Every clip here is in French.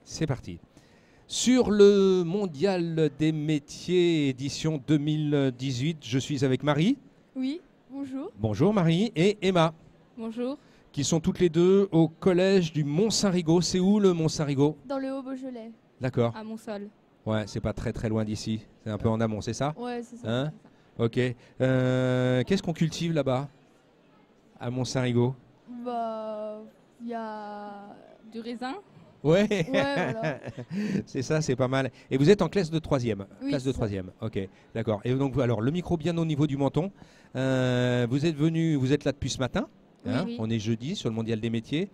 C'est parti. Sur le Mondial des métiers édition 2018, je suis avec Marie. Oui, bonjour. Bonjour Marie et Emma, Bonjour. qui sont toutes les deux au collège du Mont-Saint-Rigaud. C'est où le Mont-Saint-Rigaud? Dans le Haut-Beaujolais. D'accord. À Montsol. Ouais, c'est pas très très loin d'ici. C'est un peu en amont, c'est ça? Ouais, c'est ça. Hein? Ok. Qu'est-ce qu'on cultive là-bas, à Mont-Saint-Rigaud? Bah, il y a Du raisin. Ouais, Ouais, voilà. c'est ça, c'est pas mal. Et vous êtes en classe de troisième? Oui, Classe de c'est ça. troisième, ok, d'accord. Et donc, alors, le micro bien au niveau du menton. Vous êtes là depuis ce matin. Oui, Hein, oui. on est jeudi sur le Mondial des métiers.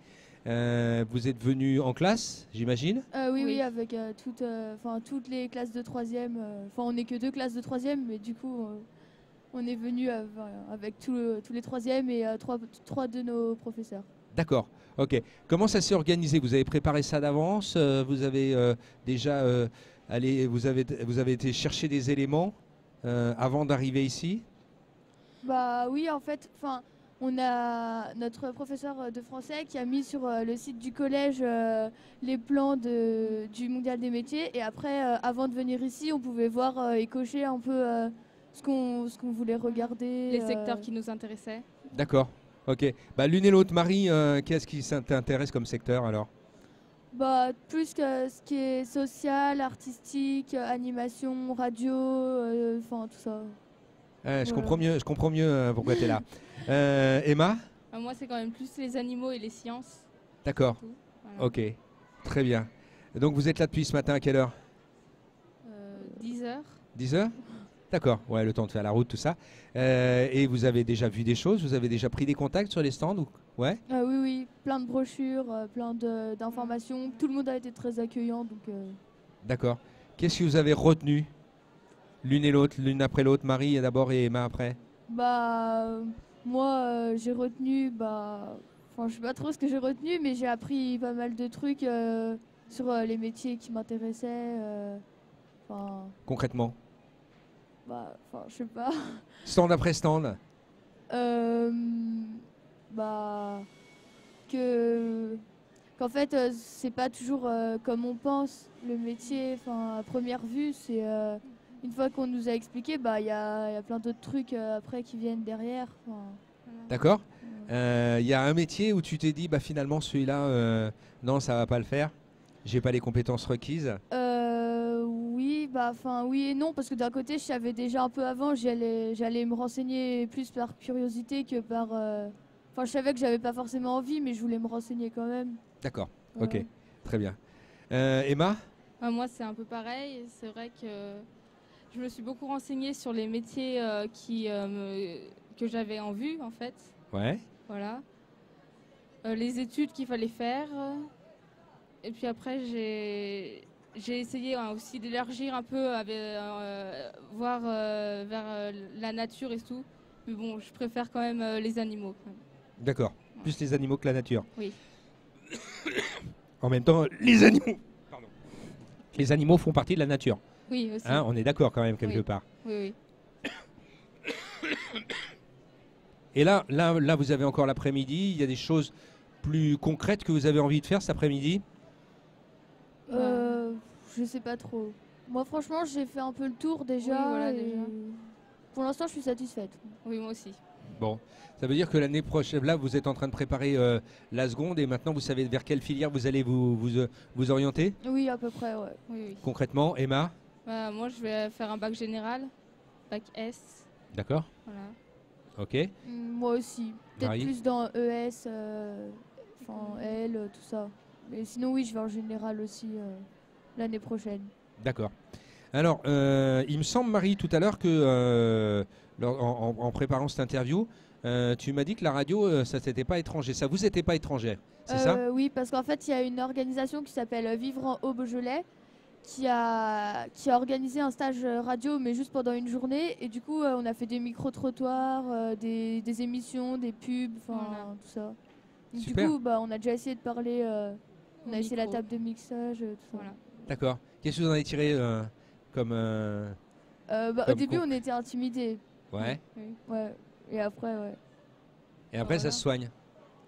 Vous êtes venu en classe, j'imagine? Oui, Oui. avec toutes les classes de troisième. Enfin, on n'est que 2 classes de troisième, mais du coup, on est venu avec tous les troisièmes et trois de nos professeurs. D'accord, ok. Comment ça s'est organisé? Vous avez préparé ça d'avance? Vous avez déjà vous avez été chercher des éléments avant d'arriver ici? Bah oui, en fait, on a notre professeur de français qui a mis sur le site du collège les plans du Mondial des métiers. Et après, avant de venir ici, on pouvait voir et cocher un peu ce qu'on voulait regarder. Les secteurs qui nous intéressaient. D'accord, ok. Bah, l'une et l'autre, Marie, qu'est-ce qui t'intéresse comme secteur alors? Bah, plus que ce qui est social, artistique, animation, radio, tout ça. Je Voilà. comprends mieux pourquoi tu es là. Emma? Moi, c'est quand même plus les animaux et les sciences. D'accord, Tout. Voilà. ok, très bien. Donc vous êtes là depuis ce matin à quelle heure? 10 heures. 10 heures? D'accord, ouais, le temps de faire la route, tout ça. Et vous avez déjà vu des choses? Vous avez déjà pris des contacts sur les stands ou... Ouais? Oui, oui, plein de brochures, d'informations. Tout le monde a été très accueillant, donc. D'accord. Qu'est-ce que vous avez retenu? L'une et l'autre, l'une après l'autre, Marie d'abord et Emma après? Bah, moi, j'ai retenu, je sais pas trop ce que j'ai retenu, mais j'ai appris pas mal de trucs sur les métiers qui m'intéressaient. Concrètement? Je sais pas. Stand après stand? Euh, bah, qu'en fait, c'est pas toujours comme on pense le métier. Enfin, à première vue, c'est une fois qu'on nous a expliqué, il y a plein d'autres trucs après qui viennent derrière. D'accord. Il y a un métier où tu t'es dit, bah finalement celui-là, non, ça va pas le faire. J'ai pas les compétences requises. Oui, oui et non, parce que d'un côté, je savais déjà un peu avant, j'allais me renseigner plus par curiosité que par. Je savais que j'avais pas forcément envie, mais je voulais me renseigner quand même. D'accord, Voilà. ok, très bien. Emma? Moi, c'est un peu pareil. C'est vrai que je me suis beaucoup renseignée sur les métiers que j'avais en vue, en fait. Ouais. Voilà. Les études qu'il fallait faire. Et puis après, j'ai essayé aussi d'élargir un peu, voir vers la nature et tout. Mais bon, je préfère quand même les animaux. Quand même. D'accord. Plus les animaux que la nature. Oui. En même temps, les animaux. Pardon. Les animaux font partie de la nature. Oui, aussi. Hein, on est d'accord quand même quelque Oui. part. Oui, oui. Et là, vous avez encore l'après-midi. Il y a des choses plus concrètes que vous avez envie de faire cet après-midi? Je sais pas trop. Moi, franchement, j'ai fait un peu le tour déjà. Oui, voilà, et déjà. Pour l'instant, je suis satisfaite. Oui, moi aussi. Bon, ça veut dire que l'année prochaine, là, vous êtes en train de préparer la seconde et maintenant, vous savez vers quelle filière vous allez vous orienter Oui, à peu près, ouais. Oui, oui. concrètement, Emma? Moi, je vais faire un bac général, bac S. D'accord, Voilà. ok. Moi aussi. Peut-être Marie? plus dans ES, L, tout ça. Mais sinon, oui, je vais en général aussi l'année prochaine. D'accord. Alors, il me semble, Marie, tout à l'heure que, en préparant cette interview, tu m'as dit que la radio, ça n'était pas étranger. Ça vous était pas étranger, c'est ça? Oui, parce qu'en fait, il y a une organisation qui s'appelle Vivre en Haut-Beaujolais qui a organisé un stage radio, mais juste pendant une journée. Et du coup, on a fait des micro-trottoirs, des émissions, des pubs, Voilà. tout ça. Donc, du Super. coup, on a déjà essayé de parler, on Au a essayé la micro. table de mixage, tout ça. Voilà. D'accord. Qu'est-ce que vous en avez tiré comme... Au Comme début, con- on était intimidés. Ouais. Oui. Ouais. Et après, ouais. Et après, ça Voilà. se soigne.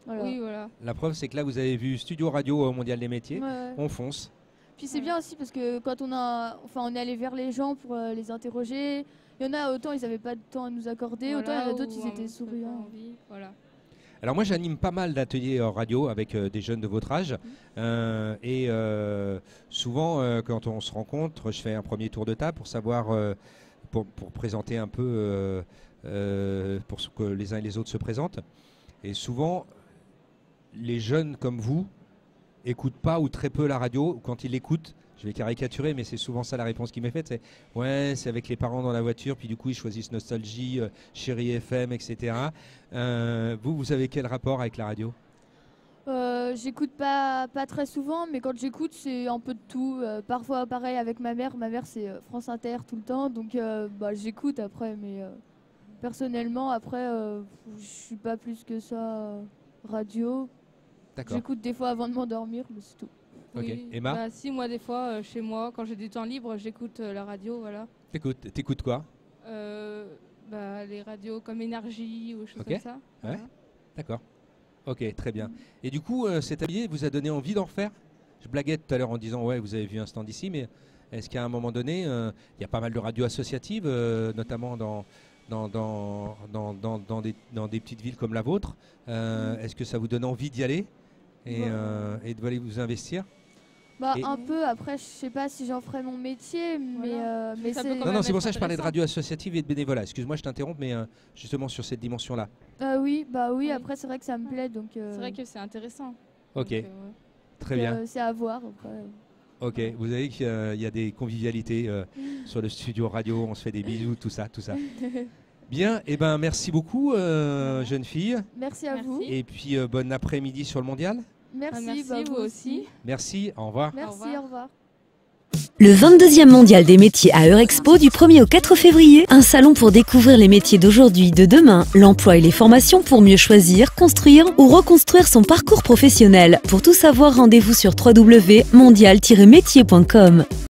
Voilà. Oui, voilà. La preuve, c'est que là, vous avez vu Studio Radio au Mondial des métiers. Ouais, ouais. On fonce. Puis c'est bien aussi parce que quand on est allé vers les gens pour les interroger, il y en a autant ils n'avaient pas de temps à nous accorder, Voilà, autant il y en a d'autres ou ils étaient pas souriants. envie, voilà. Alors moi j'anime pas mal d'ateliers radio avec des jeunes de votre âge et souvent quand on se rencontre, je fais un premier tour de table pour savoir, pour présenter un peu, pour que les uns et les autres se présentent. Et souvent les jeunes comme vous écoutent pas ou très peu la radio. Quand ils l'écoutent, je vais caricaturer, mais c'est souvent ça la réponse qui m'est faite, c'est ouais, c'est avec les parents dans la voiture, puis du coup ils choisissent Nostalgie, Chérie FM, etc. Vous avez quel rapport avec la radio? J'écoute pas très souvent, mais quand j'écoute c'est un peu de tout. Parfois pareil avec ma mère c'est France Inter tout le temps, donc j'écoute après, mais personnellement après je suis pas plus que ça radio. D'accord. J'écoute des fois avant de m'endormir, mais c'est tout. Ok. Oui. Emma? Bah, si, moi, des fois, chez moi, quand j'ai du temps libre, j'écoute la radio, voilà. T'écoutes quoi? Les radios comme Énergie ou choses Ok. comme ça. Ouais. Voilà. D'accord. Ok, très bien. Et du coup, cet atelier vous a donné envie d'en refaire? Je blaguais tout à l'heure en disant ouais, vous avez vu un stand ici, mais est-ce qu'à un moment donné, il y a pas mal de radios associatives, notamment dans des petites villes comme la vôtre. Est-ce que ça vous donne envie d'y aller et de vous investir? Un peu, après je sais pas si j'en ferai mon métier, Voilà. mais Ça c'est... peut quand Non, même c'est pour ça que être je parlais de intéressant. radio associative et de bénévolat. Excuse-moi, je t'interromps, mais justement sur cette dimension-là. oui, Oui. après c'est vrai que ça me plaît, donc... C'est vrai que c'est intéressant. Ok, Donc, ouais. très bien. c'est à voir après. Ok, vous avez qu'il y a des convivialités sur le studio radio, on se fait des bisous, tout ça. Bien, et ben merci beaucoup, jeune fille. Merci à Merci. vous. Et puis bon après-midi sur le mondial. Merci, vous aussi. Merci, au revoir. Merci, Au revoir. au revoir. Le 22e mondial des métiers à Eurexpo du 1er au 4 février. Un salon pour découvrir les métiers d'aujourd'hui, de demain, l'emploi et les formations pour mieux choisir, construire ou reconstruire son parcours professionnel. Pour tout savoir, rendez-vous sur www.mondial-métier.com.